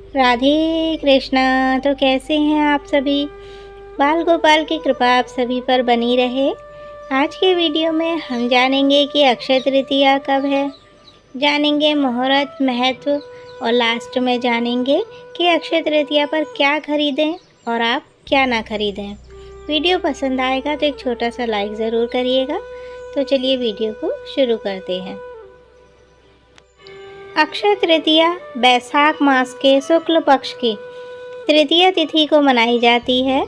राधे कृष्णा। तो कैसे हैं आप सभी? बाल गोपाल की कृपा आप सभी पर बनी रहे। आज के वीडियो में हम जानेंगे कि अक्षय तृतीया कब है, जानेंगे मुहूर्त, महत्व और लास्ट में जानेंगे कि अक्षय तृतीया पर क्या खरीदें और आप क्या ना खरीदें। वीडियो पसंद आएगा तो एक छोटा सा लाइक ज़रूर करिएगा। तो चलिए वीडियो को शुरू करते हैं। अक्षय तृतीया बैसाख मास के शुक्ल पक्ष की तृतीया तिथि को मनाई जाती है।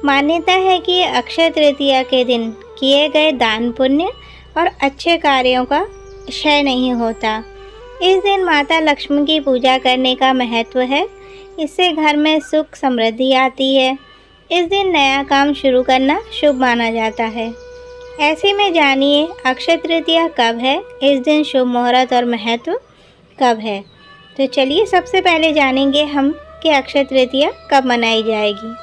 मान्यता है कि अक्षय तृतीया के दिन किए गए दान पुण्य और अच्छे कार्यों का क्षय नहीं होता। इस दिन माता लक्ष्मी की पूजा करने का महत्व है। इससे घर में सुख समृद्धि आती है। इस दिन नया काम शुरू करना शुभ माना जाता है। ऐसे में जानिए अक्षय तृतीया कब है, इस दिन शुभ मुहूर्त और महत्व कब है। तो चलिए सबसे पहले जानेंगे हम कि अक्षय तृतीया कब मनाई जाएगी।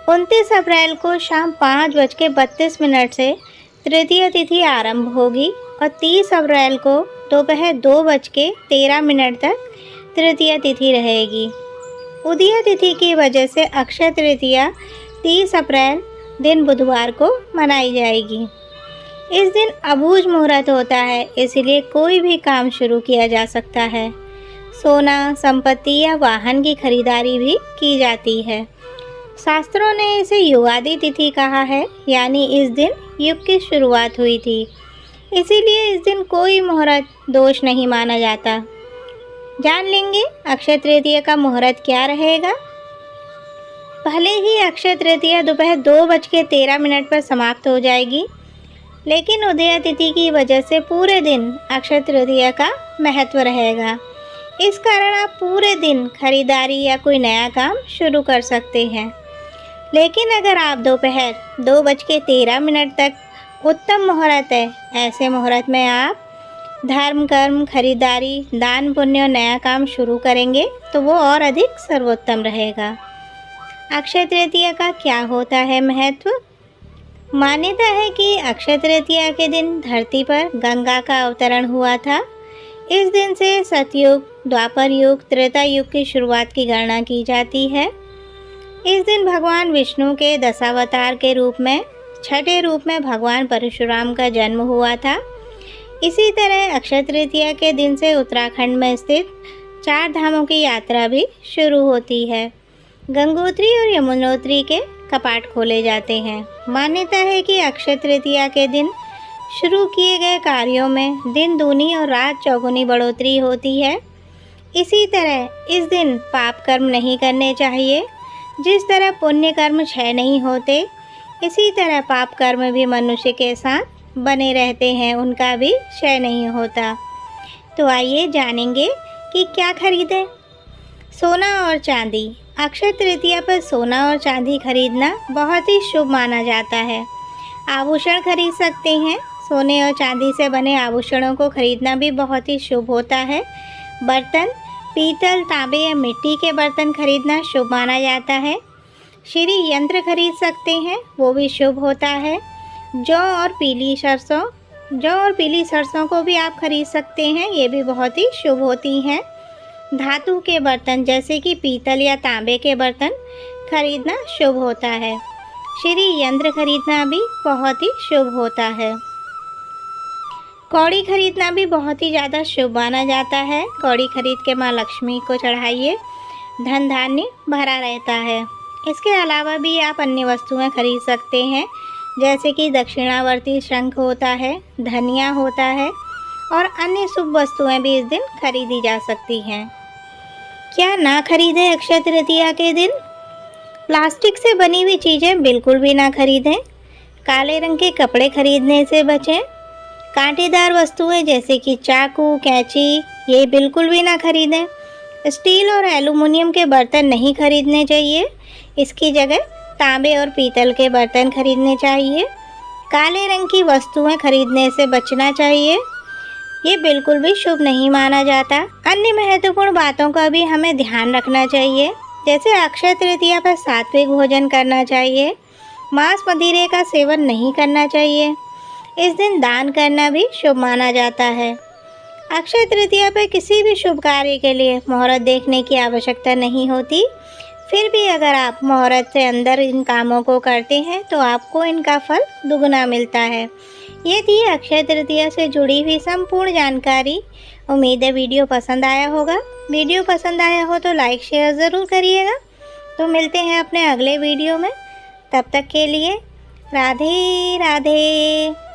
29 अप्रैल को शाम 5:32 से तृतीया तिथि आरंभ होगी और 30 अप्रैल को दोपहर 2:13 तक तृतीया तिथि रहेगी। उदया तिथि की वजह से अक्षय तृतीया 30 अप्रैल दिन बुधवार को मनाई जाएगी। इस दिन अबूझ मुहूर्त होता है, इसलिए कोई भी काम शुरू किया जा सकता है। सोना, संपत्ति या वाहन की खरीदारी भी की जाती है। शास्त्रों ने इसे युगादि तिथि कहा है, यानी इस दिन युग की शुरुआत हुई थी। इसीलिए इस दिन कोई मुहूर्त दोष नहीं माना जाता। जान लेंगे अक्षय तृतीया का मुहूर्त क्या रहेगा। भले ही अक्षय तृतीया दोपहर 2:13 पर समाप्त हो जाएगी, लेकिन उदया तिथि की वजह से पूरे दिन अक्षय तृतीया का महत्व रहेगा। इस कारण आप पूरे दिन खरीदारी या कोई नया काम शुरू कर सकते हैं। लेकिन अगर आप दोपहर 2:13 तक उत्तम मुहूर्त है, ऐसे मुहूर्त में आप धर्म, कर्म, खरीदारी, दान पुण्य और नया काम शुरू करेंगे तो वो और अधिक सर्वोत्तम रहेगा। अक्षय तृतीया का क्या होता है महत्व? मान्यता है कि अक्षय तृतीया के दिन धरती पर गंगा का अवतरण हुआ था। इस दिन से सतयुग, द्वापर युग, त्रेता युग की शुरुआत की गणना की जाती है। इस दिन भगवान विष्णु के दशावतार के रूप में छठे रूप में भगवान परशुराम का जन्म हुआ था। इसी तरह अक्षय तृतीया के दिन से उत्तराखंड में स्थित 4 धामों की यात्रा भी शुरू होती है। गंगोत्री और यमुनोत्री के कपाट खोले जाते हैं। मान्यता है कि अक्षय तृतीया के दिन शुरू किए गए कार्यों में दिन दूनी और रात चौगुनी बढ़ोतरी होती है। इसी तरह इस दिन पाप कर्म नहीं करने चाहिए। जिस तरह पुण्य कर्म क्षय नहीं होते, इसी तरह पाप कर्म भी मनुष्य के साथ बने रहते हैं, उनका भी क्षय नहीं होता। तो आइए जानेंगे कि क्या खरीदें। सोना और चांदी। अक्षय तृतीया पर सोना और चांदी खरीदना बहुत ही शुभ माना जाता है। आभूषण खरीद सकते हैं। सोने और चांदी से बने आभूषणों को खरीदना भी बहुत ही शुभ होता है। बर्तन, पीतल, तांबे या मिट्टी के बर्तन खरीदना शुभ माना जाता है। श्री यंत्र खरीद सकते हैं, वो भी शुभ होता है। जौ और पीली सरसों को भी आप खरीद सकते हैं, ये भी बहुत ही शुभ होती हैं। धातु के बर्तन जैसे कि पीतल या तांबे के बर्तन खरीदना शुभ होता है। श्री यंत्र खरीदना भी बहुत ही शुभ होता है। कौड़ी खरीदना भी बहुत ही ज़्यादा शुभ माना जाता है। कौड़ी खरीद के माँ लक्ष्मी को चढ़ाइए, धन धान्य भरा रहता है। इसके अलावा भी आप अन्य वस्तुएं खरीद सकते हैं, जैसे कि दक्षिणावर्ती शंख होता है, धनिया होता है और अन्य शुभ वस्तुएं भी इस दिन खरीदी जा सकती हैं। क्या ना खरीदें अक्षय तृतीया के दिन? प्लास्टिक से बनी हुई चीज़ें बिल्कुल भी ना खरीदें। काले रंग के कपड़े खरीदने से बचें। कांटेदार वस्तुएं जैसे कि चाकू, कैंची, ये बिल्कुल भी ना खरीदें। स्टील और एल्युमिनियम के बर्तन नहीं खरीदने चाहिए। इसकी जगह तांबे और पीतल के बर्तन खरीदने चाहिए। काले रंग की वस्तुएं खरीदने से बचना चाहिए, ये बिल्कुल भी शुभ नहीं माना जाता। अन्य महत्वपूर्ण बातों का भी हमें ध्यान रखना चाहिए, जैसे अक्षय तृतीया पर सात्विक भोजन करना चाहिए। मांस मदिरे का सेवन नहीं करना चाहिए। इस दिन दान करना भी शुभ माना जाता है। अक्षय तृतीया पर किसी भी शुभ कार्य के लिए मुहूर्त देखने की आवश्यकता नहीं होती। फिर भी अगर आप मुहूर्त से अंदर इन कामों को करते हैं तो आपको इनका फल दुगना मिलता है। ये थी अक्षय तृतीया से जुड़ी हुई संपूर्ण जानकारी। उम्मीद है वीडियो पसंद आया होगा। वीडियो पसंद आया हो तो लाइक शेयर ज़रूर करिएगा। तो मिलते हैं अपने अगले वीडियो में। तब तक के लिए राधे राधे।